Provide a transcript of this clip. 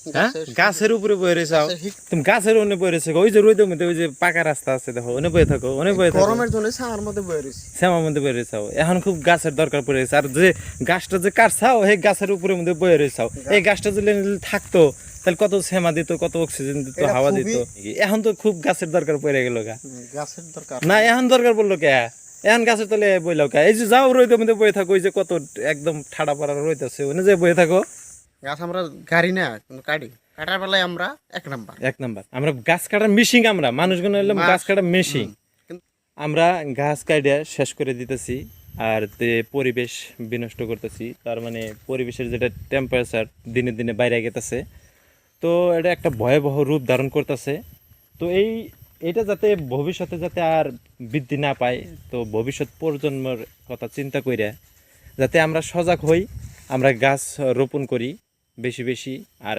হ্যাঁ গাছের উপরে বয়ে রয়েছাও তুমি গাছের ওনে বয়ে রয়েছে ওই যে রোদের মধ্যে ওই যে পাকা রাস্তা আছে দেখো ওনে বয়ে থাকো ওনে বয়ে থাকো গরমের জন্য ছায়ার মধ্যে বয়ে রয়েছে শ্যামার মধ্যে বয়ে রয়েছাও এখন খুব গাছের দরকার পড়ে গেছে আর যে গাছটা যে কাটছাও সেই গাছের উপরে মধ্যে বয়ে রয়েছাও এই গাছটা যদি থাকতো তাহলে কত শ্যামা দিত কত অক্সিজেন দিত হাওয়া দিত এখন তো খুব গাছের দরকার পড়ে গেল গা গাছের দরকার না এখন দরকার পড়লো কে এখন গাছের তলে বইলাও কে এই যে যাও রোদের মধ্যে বয়ে থাকো ওই যে কত একদম ঠাডা পাড়া রোদ আছে ওনে যে বয়ে থাকো গাছ আমরা গাড়ি না কিন্তু কাটি কাটার বেলায় আমরা এক নাম্বার আমরা গাছ কাটার মেশিন আমরা মানুষগুলো হলাম গাছ কাটার মেশিন আমরা গাছ কাটিয়ে শেষ করে দিতেছি আর পরিবেশ বিনষ্ট করতেছি তার মানে পরিবেশের যেটা টেম্পারেচার দিনে দিনে বাইরে গেতেছে তো এটা একটা ভয়াবহ রূপ ধারণ করতেছে তো এটা যাতে ভবিষ্যতে যাতে আর বৃদ্ধি না পায় তো ভবিষ্যৎ প্রজন্মের কথা চিন্তা কইরা যাতে আমরা সজাগ হই আমরা গাছ রোপণ করি বেশি বেশি আর